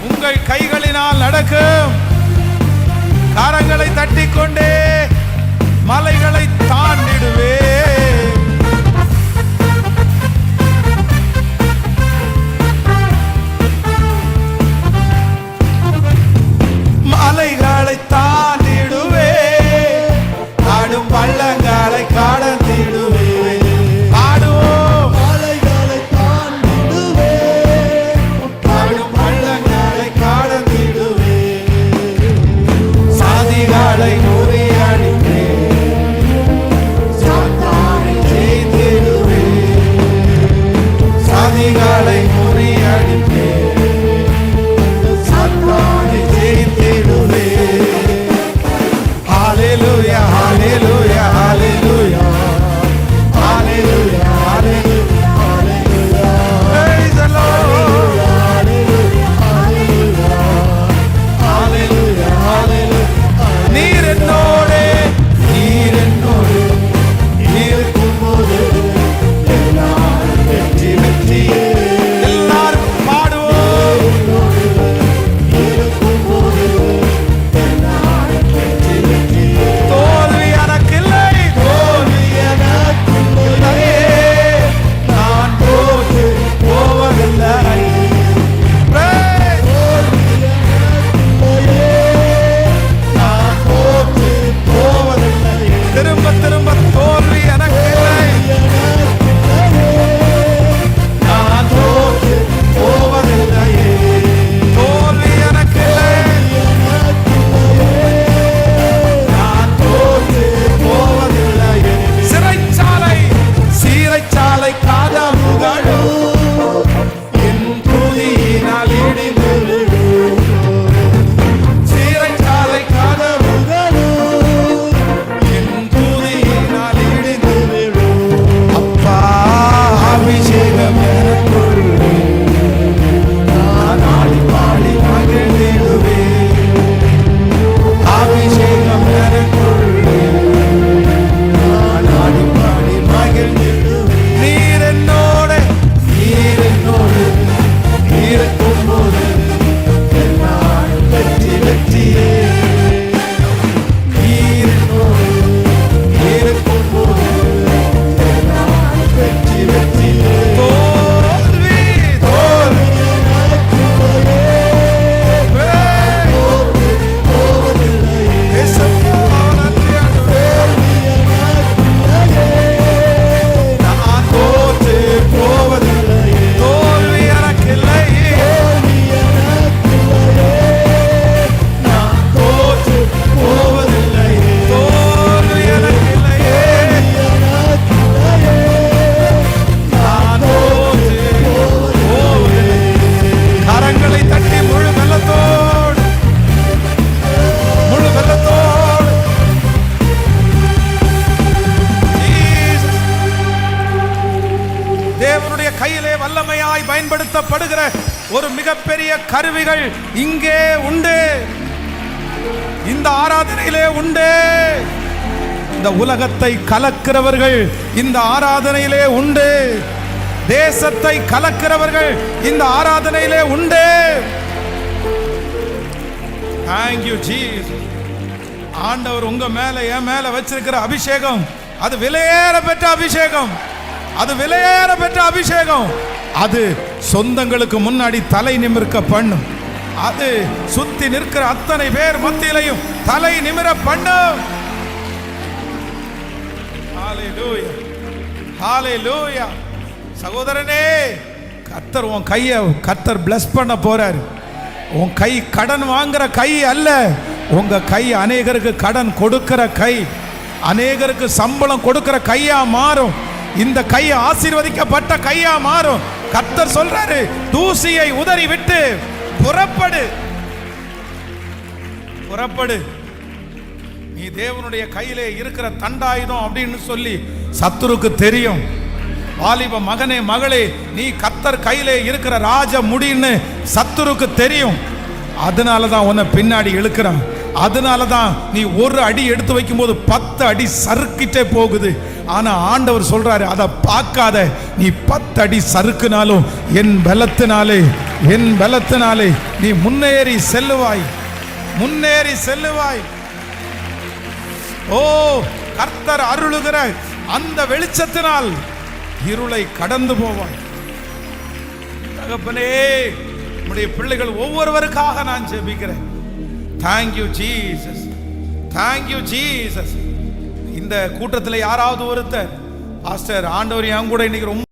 உங்கள் கைகளினால் நடக்கும். கரங்களை தட்டிக்கொண்டே மலைகளை தாண்டிடுவே. மலைகளை தாண்டிடுவே, ஆடும் பள்ளங்களை கடந்திடுவே. ஆடுவோம். மலைகளை தாண்டிடுவே, ஆடும் பள்ளங்களை கடந்திடுவே. சாதிகளை முறியடிப்பே, சாத்தானை ஜெயித்திடுவே. சாதிகளை முறியடிப்பே, சாத்தானை ஜெயித்திடுவே. Hallelujah, hallelujah, hallelujah, hallelujah, hallelujah, hallelujah. Praise the Lord. Hallelujah, hallelujah, hallelujah, hallelujah. நீர் என்னோடு இருக்கும்போது எல்லாரும் வெற்றி வெற்றியே. எல்லாரும் பாடுவோம். தோல்வி எனக்கில்லை, தோல்வி எனக்கில்லையே. நான் தோற்று போவதில்லை. நான் தோற்று போவதில்லை. திரும்ப திரும்ப தோல்வி எனக்கில்லை. நான் தோற்று போவதில்லையே. தோல்வி எனக்கில்லை. நான் தோற்று போவதில்லையே. சிறைச்சாலை சீரைச்சாலை காதமுகளும் என் துதியினால் இடிந்து விழும். சீரைச்சாலை காதமுகளும் என் துதியினால் இடிந்து விழும். அப்பா அபிஷேகம் எனக்குள்ளே, நான் ஆடி பாடி மகிழ்ந்திடுவேன். அபிஷேகம் எனக்குள்ளே, நான் ஆடி பாடி மகிழ்ந்திடுவேன். நீர் என்னோடு இருக்கும்போது என்னாலும் வெற்றி வெற்றியே. நீர் என்னோடு இருக்கும்போது என்னாலும் வெற்றி வெற்றியே. தோல்வி தோல்வி எனக்கில்லையே. இயேசுவா, நன்றி ஆண்டவரே. நான் தோற்று போவதில்லையே. தோல்வி எனக்கில்லையே. நான் தோற்று போவதில்லையே. தோல்வி எனக்கில்லையே. நான் தோற்று போவதில்லையே. கரங்களை தட்டி முழு வெள்ளத்தோடு Jesus. தேவனுடைய கையிலே வல்லமையாய் பயன்படுத்தப்படுகிற ஒரு மிகப்பெரிய கருவிகள் இங்கே உண்டு. இந்த ஆராதனையிலே உண்டு. இந்த உலகத்தை கலக்கிறவர்கள் இந்த ஆராதனையிலே உண்டு. தேசத்தை கலக்கிறவர்கள் இந்த ஆராதனையிலே உண்டு. Thank you Jesus. ஆண்டவர் உங்க மேல என் மேல வச்சிருக்கிற அபிஷேகம் அது விலையேற பெற்ற அபிஷேகம். அது விலையேற பெற்ற அபிஷேகம். அது சொந்தங்களுக்கு முன்னாடி தலை நிமிர்க்க பண்ணும். அது சுத்தி நிற்கிற அத்தனை பேர் மத்தியிலையும் தலை நிமிர பண்ணும். ஹalleluya, ஹalleluya. சகோதரனே, கர்த்தர் உன் கையை கர்த்தர் பிளஸ் பண்ண போறார். உன் கை கடன் வாங்குற கை அல்ல. உங்க கை அநேகருக்கு கடன் கொடுக்கிற கை, அநேகருக்கு சம்பளம் கொடுக்கிற கையா மாறும். இந்த கை ஆசீர்வதிக்கப்பட்ட கையா மாறும். கர்த்தர் சொல்றாரு, தூசியை உதறி விட்டு புறப்படு, புறப்படு. நீ தேவனுடைய கையிலே இருக்கிற தண்டாயுதம் அப்படின்னு சொல்லி சத்துருக்கு தெரியும். வாலிப மகனே மகளே, நீ கர்த்தர் கையிலே இருக்கிற ராஜ முடின்னு சத்துருக்கு தெரியும். அதனால தான் உன்னை பின்னாடி இழுக்கிறான். அதனால தான் நீ ஒரு அடி எடுத்து வைக்கும்போது 10 அடி சறுக்கிட்டே போகுது. ஆனா ஆண்டவர் சொல்றாரு, அதை பார்க்காத, நீ 10 அடி சறுக்குனாலும் என் பலத்தினாலே நீ முன்னேறி செல்லுவாய். ஓ, கர்த்தர் அருளுகிற அந்த வெளிச்சத்தினால் இருளை கடந்து போவாய். தகப்பனே, உம்முடைய பிள்ளைகள் ஒவ்வொருவருக்காக நான் ஜெபிக்கிறேன். Thank you Jesus. இந்த கூட்டத்தில் யாராவது ஒருத்தர், பாஸ்டர், ஆண்டவர் என் கூட இன்னைக்கு ரொம்ப